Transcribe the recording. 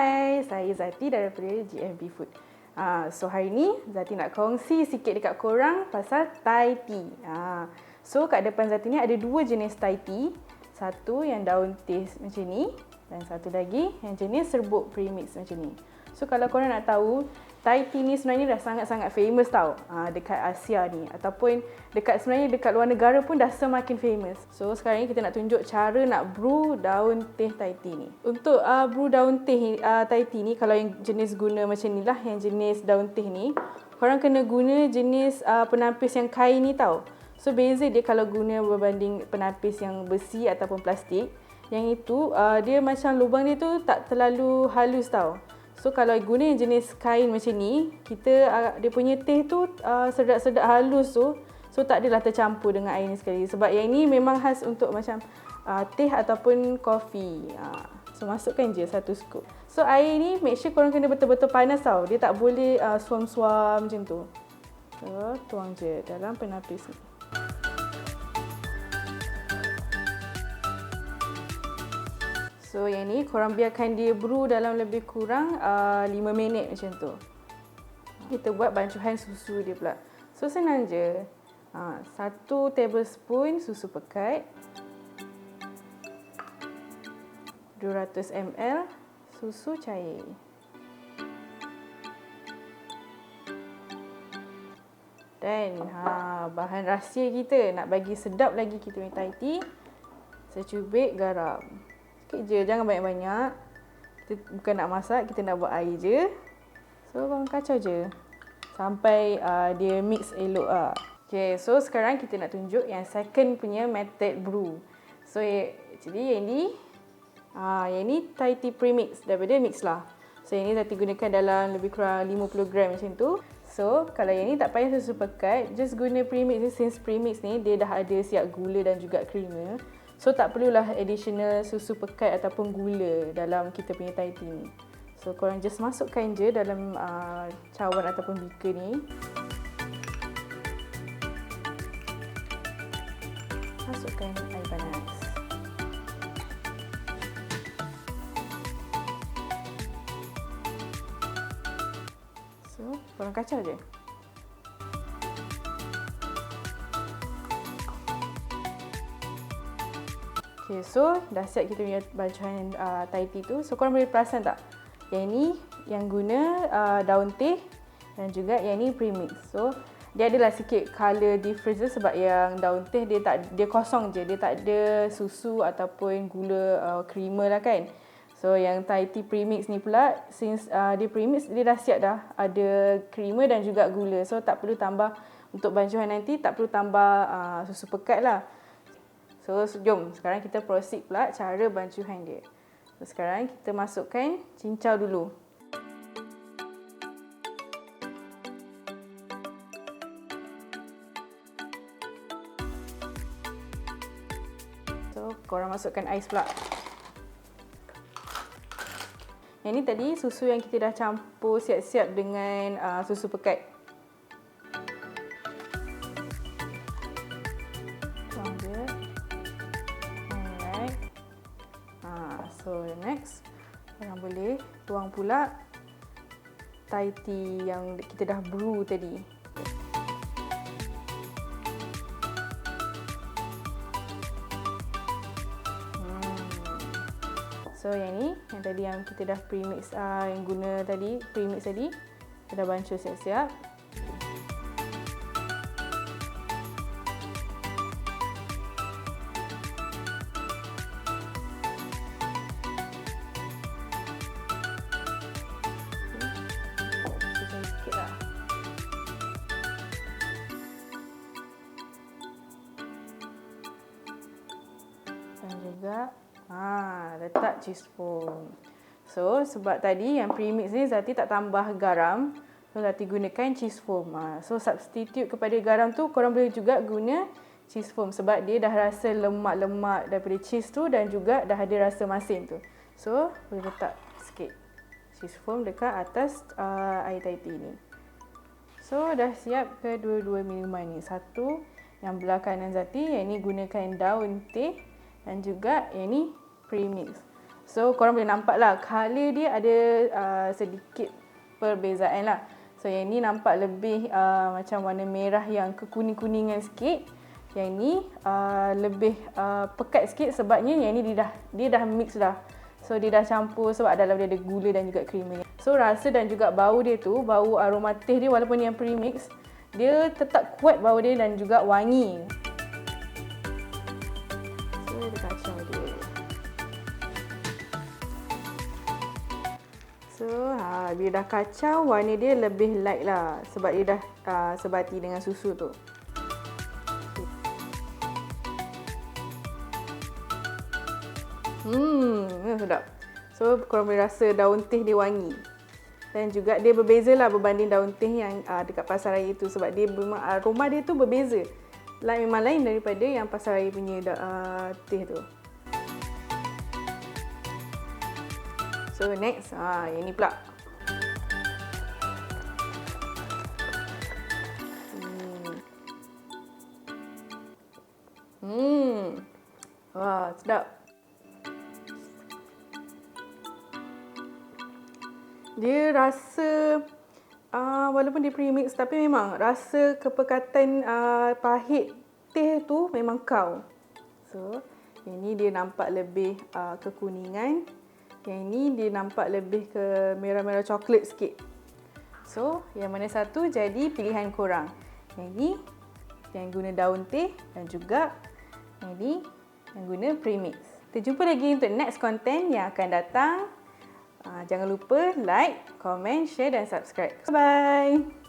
Hai, saya Zati daripada GFB Food. So hari ni Zati nak kongsi sikit dekat korang pasal Thai tea. So kat depan Zati ni ada dua jenis Thai tea. Satu yang daun teh macam ni dan satu lagi yang jenis serbuk premix macam ni. So kalau korang nak tahu, Thai tea ni sebenarnya dah sangat-sangat famous tau dekat Asia ni, ataupun sebenarnya dekat luar negara pun dah semakin famous. So sekarang ni kita nak tunjuk cara nak brew daun teh Thai tea ni. Untuk brew daun teh Thai tea ni, kalau yang jenis guna macam ni lah, yang jenis daun teh ni, korang kena guna jenis penapis yang kain ni tau. So beza dia kalau guna berbanding penapis yang besi ataupun plastik. Yang itu dia macam lubang dia tu tak terlalu halus tau. So kalau guna yang jenis kain macam ni, dia punya teh tu sedap-sedap halus tu. So tak adalah tercampur dengan air ni sekali. Sebab yang ni memang khas untuk macam teh ataupun kopi. So masukkan je satu scoop. So air ni make sure korang kena betul-betul panas tau. Dia tak boleh suam-suam macam tu. So tuang je dalam penapis ni. So yang ni korang biarkan dia brew dalam lebih kurang 5 minit macam tu. Kita buat bancuhan susu dia pula. So senang je. 1 tablespoon susu pekat, 200 ml susu cair. Dan bahan rahsia kita nak bagi sedap lagi kita punya Thai tea, secubit garam. Sikit je, jangan banyak-banyak. Kita bukan nak masak, kita nak buat air je. So korang kacau je sampai dia mix elok lah. Okay, so sekarang kita nak tunjuk yang second punya method brew. So actually yang ni Thai tea premix daripada mix lah. So yang ni Zati gunakan dalam lebih kurang 50 gram macam tu. So kalau yang ni tak payah susu pekat, just guna premix ni. Since premix ni dia dah ada siap gula dan juga creamer. So tak perlulah additional susu pekat ataupun gula dalam kita punya Thai tea ni. So korang just masukkan je dalam cawan ataupun beaker ni. Masukkan air panas. So korang kacau je. Okay, so dah siap kita punya bancuhan Thai tea tu. So korang boleh perasan tak? Yang ni yang guna daun teh dan juga yang ni premix. So dia adalah sikit colour difference sebab yang daun teh dia kosong je. Dia tak ada susu ataupun gula creamer lah kan. So yang Thai tea premix ni pula, since dia premix, dia dah siap dah ada creamer dan juga gula. So tak perlu tambah, untuk bancuhan nanti tak perlu tambah susu pekat lah. So jom sekarang kita proceed pula cara bancuhan dia. So sekarang kita masukkan cincau dulu. So korang masukkan ais pula. Yang ni tadi susu yang kita dah campur siap-siap dengan susu pekat. Tuang je. Alright. So next, korang boleh tuang pula Thai tea yang kita dah brew tadi. So yang ni, yang tadi yang kita dah premix, yang guna tadi, premix tadi, kita dah bancuh siap-siap. Dan juga letak cheese foam. So sebab tadi yang premix ni Zati tak tambah garam, so Zati gunakan cheese foam. So substitute kepada garam tu, korang boleh juga guna cheese foam sebab dia dah rasa lemak-lemak daripada cheese tu dan juga dah ada rasa masin tu. So boleh letak sikit cheese foam dekat atas air Thai tea ni. So dah siap kedua-dua minuman ni. Satu yang belah kanan Zati, yang ni gunakan daun teh, dan juga yang ni premix. So korang boleh nampak lah colour dia ada sedikit perbezaan lah. So yang ni nampak lebih macam warna merah yang kekuning-kuningan sikit. Yang ni lebih pekat sikit sebabnya yang ni dia dah mix dah. So dia dah campur sebab dalam dia ada gula dan juga creamer. So rasa dan juga bau dia tu, bau aroma teh dia walaupun yang premix, dia tetap kuat bau dia dan juga wangi. So dia kacau dia. So bila dah kacau, warna dia lebih light lah sebab dia dah sebati dengan susu tu. Sedap. So korang boleh rasa daun teh dia wangi. Dan juga dia berbeza lah berbanding daun teh yang dekat pasaraya itu sebab dia memang aroma dia tu berbeza. Memang lain daripada yang pasaraya punya teh tu. So next, yang ni pula. Wah, sedap. Dia rasa walaupun dia premix tapi memang rasa kepekatan pahit teh tu memang kau. So, yang ni dia nampak lebih kekuningan. Yang ni dia nampak lebih ke merah-merah coklat sikit. So, yang mana satu jadi pilihan korang. Yang ni yang guna daun teh dan juga yang ni yang guna premix. Kita jumpa lagi untuk next content yang akan datang. Jangan lupa like, komen, share dan subscribe. Bye-bye.